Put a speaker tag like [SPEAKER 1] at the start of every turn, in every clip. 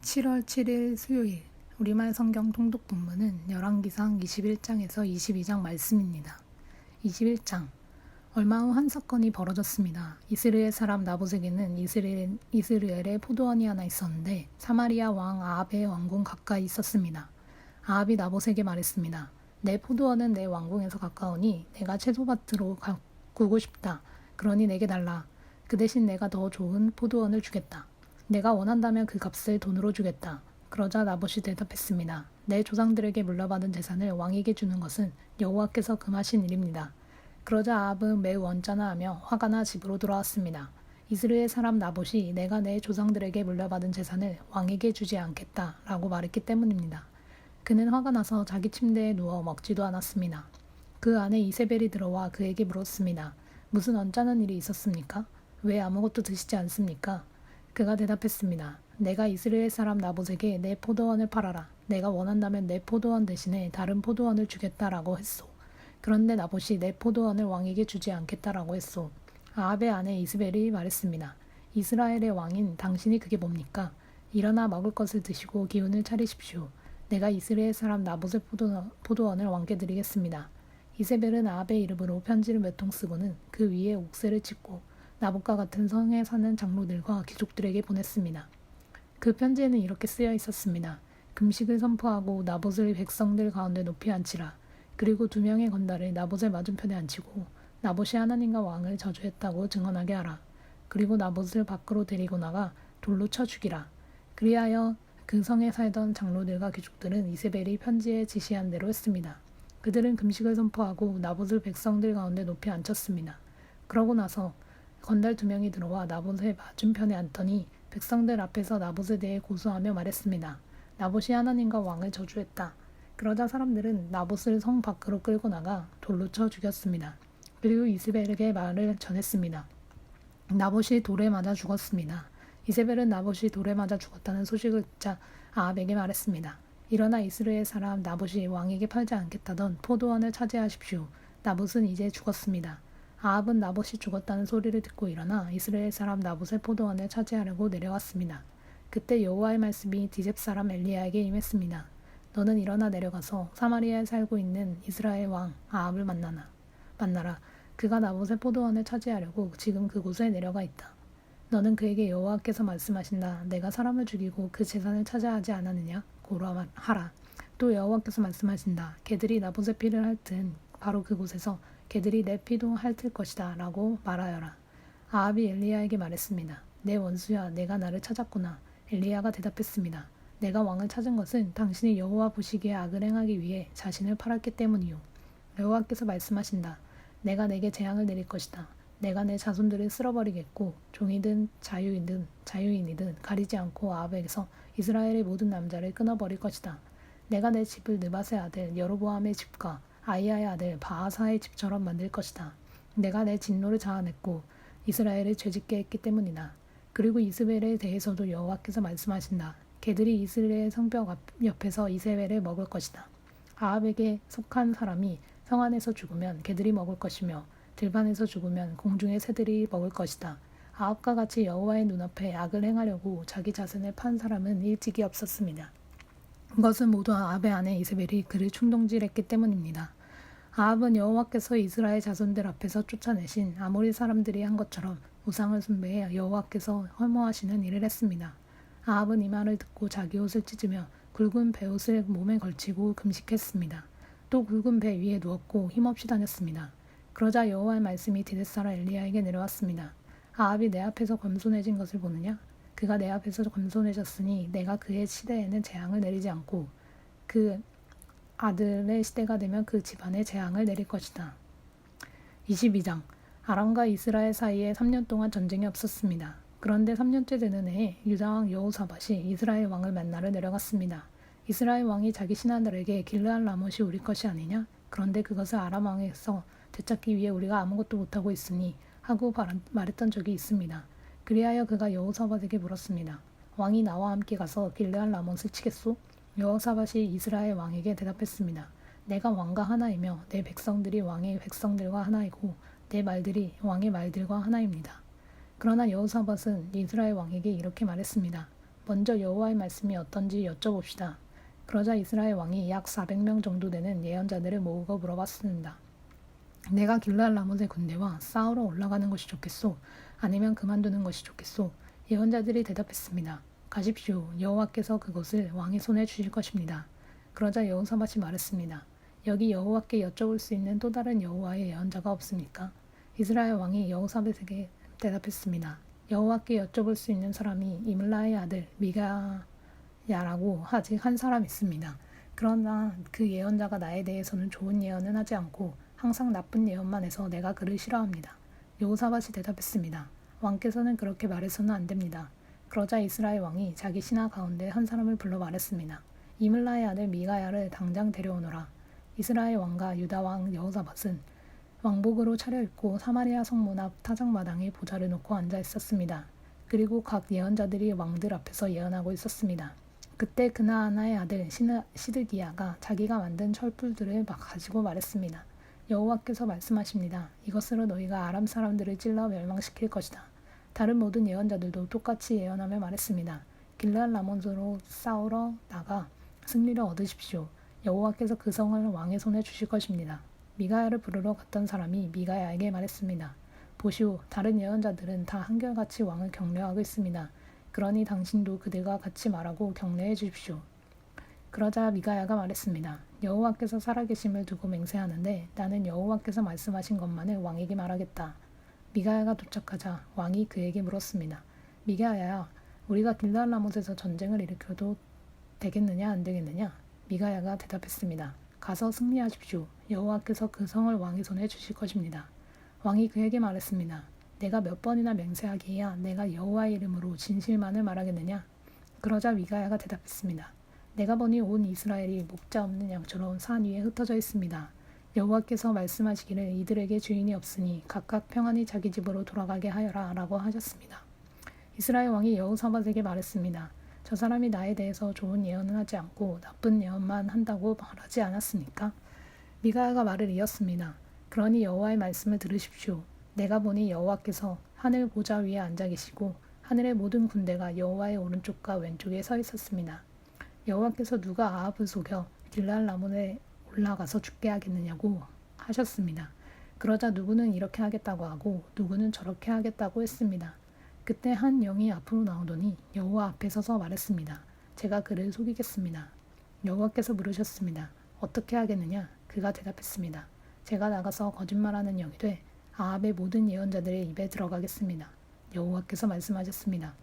[SPEAKER 1] 7월 7일 수요일 우리말 성경 통독 본문은 열왕기상 21장에서 22장 말씀입니다. 21장 얼마 후 한 사건이 벌어졌습니다. 이스라엘 사람 나봇에게는 이스라엘의 포도원이 하나 있었는데 사마리아 왕 아합의 왕궁 가까이 있었습니다. 아합이 나봇에게 말했습니다. 내 포도원은 내 왕궁에서 가까우니 내가 채소밭으로 가꾸고 싶다. 그러니 내게 달라. 그 대신 내가 더 좋은 포도원을 주겠다. 내가 원한다면 그 값을 돈으로 주겠다. 그러자 나봇이 대답했습니다. 내 조상들에게 물려받은 재산을 왕에게 주는 것은 여호와께서 금하신 일입니다. 그러자 아합은 매우 언짢아하며 화가 나 집으로 돌아왔습니다. 이스라엘 사람 나봇이 내가 내 조상들에게 물려받은 재산을 왕에게 주지 않겠다 라고 말했기 때문입니다. 그는 화가 나서 자기 침대에 누워 먹지도 않았습니다. 그 아내 이세벨이 들어와 그에게 물었습니다. 무슨 언짢은 일이 있었습니까? 왜 아무것도 드시지 않습니까? 그가 대답했습니다. 내가 이스라엘 사람 나봇에게 내 포도원을 팔아라. 내가 원한다면 내 포도원 대신에 다른 포도원을 주겠다라고 했소. 그런데 나봇이 내 포도원을 왕에게 주지 않겠다라고 했소. 아합의 아내 이스벨이 말했습니다. 이스라엘의 왕인 당신이 그게 뭡니까? 일어나 먹을 것을 드시고 기운을 차리십시오. 내가 이스라엘 사람 나봇의 포도원을 왕께 드리겠습니다. 이세벨은 아합의 이름으로 편지를 몇 통 쓰고는 그 위에 옥새를 찍고 나봇과 같은 성에 사는 장로들과 귀족들에게 보냈습니다. 그 편지에는 이렇게 쓰여 있었습니다. 금식을 선포하고 나봇을 백성들 가운데 높이 앉히라. 그리고 2명의 건달을 나봇의 맞은편에 앉히고 나봇이 하나님과 왕을 저주했다고 증언하게 하라. 그리고 나봇을 밖으로 데리고 나가 돌로 쳐 죽이라. 그리하여 그 성에 살던 장로들과 귀족들은 이세벨이 편지에 지시한 대로 했습니다. 그들은 금식을 선포하고 나봇을 백성들 가운데 높이 앉혔습니다. 그러고 나서 건달 2명이 들어와 나봇의 맞은편에 앉더니 백성들 앞에서 나봇에 대해 고소하며 말했습니다. 나봇이 하나님과 왕을 저주했다. 그러자 사람들은 나봇을 성 밖으로 끌고 나가 돌로 쳐 죽였습니다. 그리고 이세벨에게 말을 전했습니다. 나봇이 돌에 맞아 죽었습니다. 이세벨은 나봇이 돌에 맞아 죽었다는 소식을 듣자 아합에게 말했습니다. 일어나 이스라엘 사람 나봇이 왕에게 팔지 않겠다던 포도원을 차지하십시오. 나봇은 이제 죽었습니다. 아합은 나봇이 죽었다는 소리를 듣고 일어나 이스라엘 사람 나봇의 포도원을 차지하려고 내려왔습니다. 그때 여호와의 말씀이 디셉 사람 엘리야에게 임했습니다. 너는 일어나 내려가서 사마리아에 살고 있는 이스라엘 왕 아합을 만나라. 그가 나봇의 포도원을 차지하려고 지금 그곳에 내려가 있다. 너는 그에게 여호와께서 말씀하신다. 내가 사람을 죽이고 그 재산을 차지하지 않았느냐? 고라 하라. 또 여호와께서 말씀하신다. 개들이 나봇의 피를 핥은 바로 그곳에서 개들이 내 피도 핥을 것이다 라고 말하여라. 아합이 엘리야에게 말했습니다. 내 원수야, 내가 나를 찾았구나. 엘리야가 대답했습니다. 내가 왕을 찾은 것은 당신이 여호와 보시기에 악을 행하기 위해 자신을 팔았기 때문이요. 여호와께서 말씀하신다. 내가 내게 재앙을 내릴 것이다. 내가 내 자손들을 쓸어버리겠고 종이든 자유인이든 가리지 않고 아합에게서 이스라엘의 모든 남자를 끊어버릴 것이다. 내가 내 집을 느밧의 아들 여로보암의 집과 아이야의 아들 바하사의 집처럼 만들 것이다. 내가 내 진노를 자아냈고 이스라엘을 죄짓게 했기 때문이다. 그리고 이스벨에 대해서도 여호와께서 말씀하신다. 개들이 이스라엘 성벽 옆에서 이세벨을 먹을 것이다. 아합에게 속한 사람이 성 안에서 죽으면 개들이 먹을 것이며 들판에서 죽으면 공중의 새들이 먹을 것이다. 아합과 같이 여호와의 눈앞에 악을 행하려고 자기 자신을 판 사람은 일찍이 없었습니다. 그것은 모두 아합의 아내 이세벨이 그를 충동질했기 때문입니다. 아합은 여호와께서 이스라엘 자손들 앞에서 쫓아내신 아모리 사람들이 한 것처럼 우상을 숭배해 여호와께서 혐오하시는 일을 했습니다. 아합은 이 말을 듣고 자기 옷을 찢으며 굵은 베옷을 몸에 걸치고 금식했습니다. 또 굵은 배 위에 누웠고 힘없이 다녔습니다. 그러자 여호와의 말씀이 디뎃사라 엘리야에게 내려왔습니다. 아합이 내 앞에서 겸손해진 것을 보느냐? 그가 내 앞에서 겸손해졌으니 내가 그의 시대에는 재앙을 내리지 않고 그 아들의 시대가 되면 그 집안에 재앙을 내릴 것이다. 22장 아람과 이스라엘 사이에 3년 동안 전쟁이 없었습니다. 그런데 3년째 되는 해에 유다왕 여호사밧이 이스라엘 왕을 만나러 내려갔습니다. 이스라엘 왕이 자기 신하들에게 길르앗 라못이 우리 것이 아니냐? 그런데 그것을 아람 왕에서 되찾기 위해 우리가 아무것도 못하고 있으니 하고 말했던 적이 있습니다. 그리하여 그가 여호사밧에게 물었습니다. 왕이 나와 함께 가서 길르앗 라못을 치겠소? 여호사밧이 이스라엘 왕에게 대답했습니다. 내가 왕과 하나이며 내 백성들이 왕의 백성들과 하나이고 내 말들이 왕의 말들과 하나입니다. 그러나 여호사밧은 이스라엘 왕에게 이렇게 말했습니다. 먼저 여호와의 말씀이 어떤지 여쭤봅시다. 그러자 이스라엘 왕이 약 400명 정도 되는 예언자들을 모으고 물어봤습니다. 내가 길르앗 라못의 군대와 싸우러 올라가는 것이 좋겠소? 아니면 그만두는 것이 좋겠소? 예언자들이 대답했습니다. 가십시오. 여호와께서 그것을 왕의 손에 주실 것입니다. 그러자 여호사밧이 말했습니다. 여기 여호와께 여쭤볼 수 있는 또 다른 여호와의 예언자가 없습니까? 이스라엘 왕이 여호사밧에게 대답했습니다. 여호와께 여쭤볼 수 있는 사람이 이물라의 아들 미가야라고 아직 한 사람 있습니다. 그러나 그 예언자가 나에 대해서는 좋은 예언은 하지 않고 항상 나쁜 예언만 해서 내가 그를 싫어합니다. 여호사밧이 대답했습니다. 왕께서는 그렇게 말해서는 안 됩니다. 그러자 이스라엘 왕이 자기 신하 가운데 한 사람을 불러 말했습니다. 이물라의 아들 미가야를 당장 데려오너라. 이스라엘 왕과 유다 왕 여호사밧은 왕복으로 차려입고 사마리아 성문 앞 타작마당에 보좌를 놓고 앉아 있었습니다. 그리고 각 예언자들이 왕들 앞에서 예언하고 있었습니다. 그때 그나아나의 아들 시드기야가 자기가 만든 철불들을 막 가지고 말했습니다. 여호와께서 말씀하십니다. 이것으로 너희가 아람 사람들을 찔러 멸망시킬 것이다. 다른 모든 예언자들도 똑같이 예언하며 말했습니다. 길르앗 라몬으로 싸우러 나가 승리를 얻으십시오. 여호와께서 그 성을 왕의 손에 주실 것입니다. 미가야를 부르러 갔던 사람이 미가야에게 말했습니다. 보시오, 다른 예언자들은 다 한결같이 왕을 격려하고 있습니다. 그러니 당신도 그들과 같이 말하고 격려해 주십시오. 그러자 미가야가 말했습니다. 여호와께서 살아계심을 두고 맹세하는데 나는 여호와께서 말씀하신 것만을 왕에게 말하겠다. 미가야가 도착하자 왕이 그에게 물었습니다. 미가야야, 우리가 길르앗 라못에서 전쟁을 일으켜도 되겠느냐 안 되겠느냐? 미가야가 대답했습니다. 가서 승리하십시오. 여호와께서 그 성을 왕의 손에 주실 것입니다. 왕이 그에게 말했습니다. 내가 몇 번이나 맹세하기야 내가 여호와의 이름으로 진실만을 말하겠느냐? 그러자 미가야가 대답했습니다. 내가 보니 온 이스라엘이 목자 없는 양처럼 산 위에 흩어져 있습니다. 여호와께서 말씀하시기를 이들에게 주인이 없으니 각각 평안히 자기 집으로 돌아가게 하여라 라고 하셨습니다. 이스라엘 왕이 여호사밧에게 말했습니다. 저 사람이 나에 대해서 좋은 예언은 하지 않고 나쁜 예언만 한다고 말하지 않았습니까? 미가야가 말을 이었습니다. 그러니 여호와의 말씀을 들으십시오. 내가 보니 여호와께서 하늘 보좌 위에 앉아 계시고 하늘의 모든 군대가 여호와의 오른쪽과 왼쪽에 서 있었습니다. 여호와께서 누가 아합을 속여 길르앗 라몬에 올라가서 죽게 하겠느냐고 하셨습니다. 그러자 누구는 이렇게 하겠다고 하고 누구는 저렇게 하겠다고 했습니다. 그때 한 영이 앞으로 나오더니 여호와 앞에 서서 말했습니다. 제가 그를 속이겠습니다. 여호와께서 물으셨습니다. 어떻게 하겠느냐? 그가 대답했습니다. 제가 나가서 거짓말하는 영이 돼 아합의 모든 예언자들의 입에 들어가겠습니다. 여호와께서 말씀하셨습니다.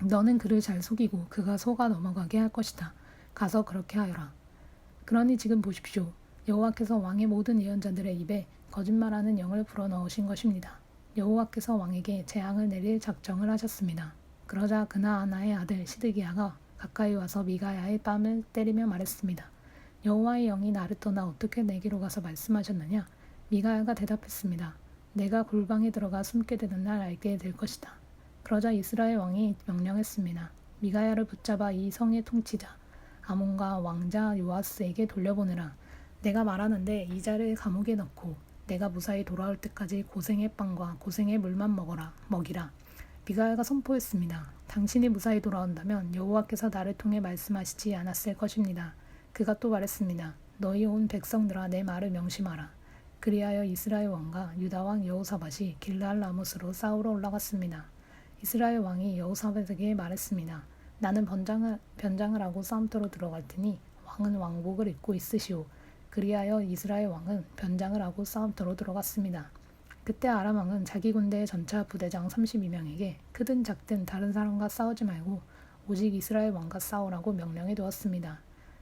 [SPEAKER 1] 너는 그를 잘 속이고 그가 속아 넘어가게 할 것이다. 가서 그렇게 하여라. 그러니 지금 보십시오. 여호와께서 왕의 모든 예언자들의 입에 거짓말하는 영을 불어넣으신 것입니다. 여호와께서 왕에게 재앙을 내릴 작정을 하셨습니다. 그러자 그나아나의 아들 시드기야가 가까이 와서 미가야의 뺨을 때리며 말했습니다. 여호와의 영이 나를 떠나 어떻게 내게로 가서 말씀하셨느냐? 미가야가 대답했습니다. 내가 골방에 들어가 숨게 되는 날 알게 될 것이다. 그러자 이스라엘 왕이 명령했습니다. 미가야를 붙잡아 이 성의 통치자 아몬과 왕자 요아스에게 돌려보내라. 내가 말하는데 이 자를 감옥에 넣고 내가 무사히 돌아올 때까지 고생의 빵과 고생의 물만 먹이라. 미가야가 선포했습니다. 당신이 무사히 돌아온다면 여호와께서 나를 통해 말씀하시지 않았을 것입니다. 그가 또 말했습니다. 너희 온 백성들아 내 말을 명심하라. 그리하여 이스라엘 왕과 유다 왕 여호사밧이 길르앗 라못으로 싸우러 올라갔습니다. 이스라엘 왕이 여호사밧에게 말했습니다. 나는 변장을 하고 싸움터로 들어갈 테니 왕은 왕복을 입고 있으시오. 그리하여 이스라엘 왕은 변장을 하고 싸움터로 들어갔습니다. 그때 아람 왕은 자기 군대의 전차 부대장 32명에게 크든 작든 다른 사람과 싸우지 말고 오직 이스라엘 왕과 싸우라고 명령해 두었습니다.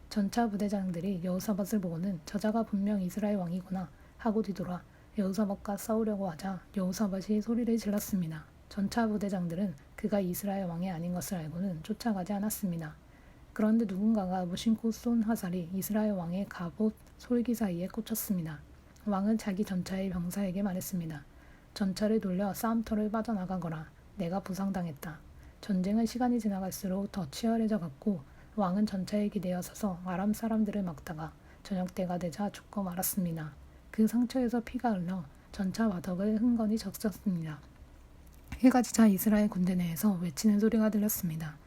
[SPEAKER 1] 전차 부대장들이 여호사밧을 보고는 저자가 분명 이스라엘 왕이구나 하고 뒤돌아 여호사밧과 싸우려고 하자 여호사밧이 소리를 질렀습니다. 전차 부대장들은 그가 이스라엘 왕이 아닌 것을 알고는 쫓아가지 않았습니다. 그런데 누군가가 무심코 쏜 화살이 이스라엘 왕의 갑옷 솔기 사이에 꽂혔습니다. 왕은 자기 전차의 병사에게 말했습니다. 전차를 돌려 싸움터를 빠져나가거라. 내가 부상당했다. 전쟁은 시간이 지나갈수록 더 치열해져 갔고 왕은 전차에 기대어 서서 아람 사람들을 막다가 저녁 때가 되자 죽고 말았습니다. 그 상처에서 피가 흘러 전차 마덕을 흥건히 적셨습니다. 해가 지자 이스라엘 군대 내에서 외치는 소리가 들렸습니다.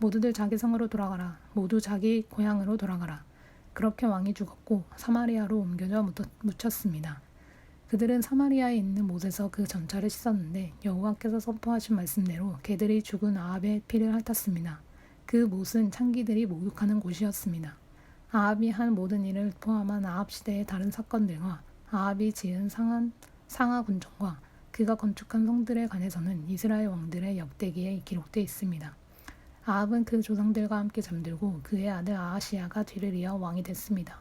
[SPEAKER 1] 모두들 자기 성으로 돌아가라. 모두 자기 고향으로 돌아가라. 그렇게 왕이 죽었고 사마리아로 옮겨져 묻혔습니다. 그들은 사마리아에 있는 못에서 그 전차를 씻었는데 여호와께서 선포하신 말씀대로 개들이 죽은 아합의 피를 핥았습니다. 그 못은 창기들이 목욕하는 곳이었습니다. 아합이 한 모든 일을 포함한 아합 시대의 다른 사건들과 아합이 지은 상하 군정과 그가 건축한 성들에 관해서는 이스라엘 왕들의 역대기에 기록되어 있습니다. 아합은 그 조상들과 함께 잠들고 그의 아들 아하시야가 뒤를 이어 왕이 됐습니다.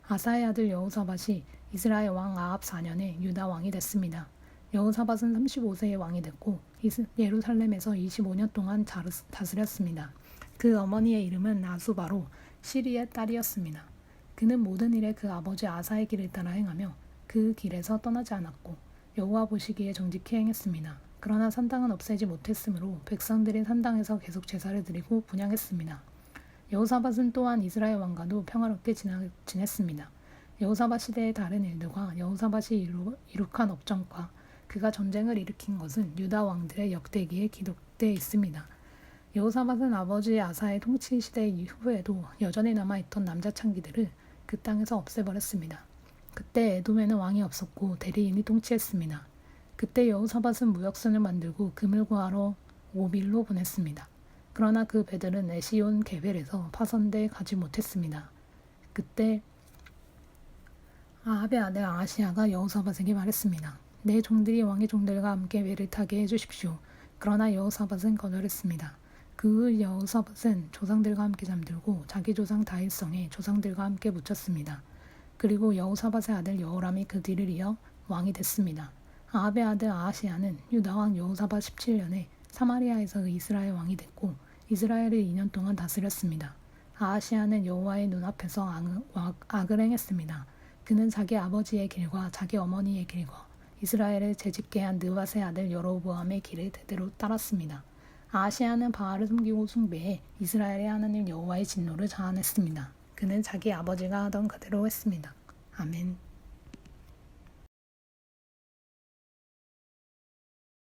[SPEAKER 1] 아사의 아들 여호사밧이 이스라엘 왕 아합 4년에 유다 왕이 됐습니다. 여호사밧은 35세에 왕이 됐고 예루살렘에서 25년 동안 다스렸습니다. 그 어머니의 이름은 아수바로 시리의 딸이었습니다. 그는 모든 일에 그 아버지 아사의 길을 따라 행하며 그 길에서 떠나지 않았고 여호와 보시기에 정직히 행했습니다. 그러나 산당은 없애지 못했으므로 백성들이 산당에서 계속 제사를 드리고 분향했습니다. 여호사밧은 또한 이스라엘 왕과도 평화롭게 지냈습니다. 여호사밧 시대의 다른 일들과 여호사밧이 이룩한 업적과 그가 전쟁을 일으킨 것은 유다 왕들의 역대기에 기록되어 있습니다. 여호사밧은 아버지 아사의 통치 시대 이후에도 여전히 남아있던 남자 창기들을 그 땅에서 없애버렸습니다. 그때 에돔에는 왕이 없었고 대리인이 통치했습니다. 그때 여호사밧은 무역선을 만들고 금을 구하러 오빌로 보냈습니다. 그러나 그 배들은 에시온 게벨에서 파손돼 가지 못했습니다. 그때 아합의 아들 아하시야가 여호사밧에게 말했습니다. 내 종들이 왕의 종들과 함께 배를 타게 해주십시오. 그러나 여호사밧은 거절했습니다. 그 후 여호사밧은 조상들과 함께 잠들고 자기 조상 다윗성에 조상들과 함께 묻혔습니다. 그리고 여호사밧의 아들 여호람이 그 뒤를 이어 왕이 됐습니다. 아합의 아들 아하시야는 유다 왕 여호사밧 17년에 사마리아에서 이스라엘 왕이 됐고 이스라엘을 2년 동안 다스렸습니다. 아하시야는 여호와의 눈앞에서 악을 행했습니다. 그는 자기 아버지의 길과 자기 어머니의 길과 이스라엘을 재짓게 한 느밧의 아들 여로보암의 길을 대대로 따랐습니다. 아하시야는 바알을 섬기고 숭배해 이스라엘의 하나님 여호와의 진노를 자아냈습니다. 그는 자기 아버지가 하던 그대로 했습니다. 아멘.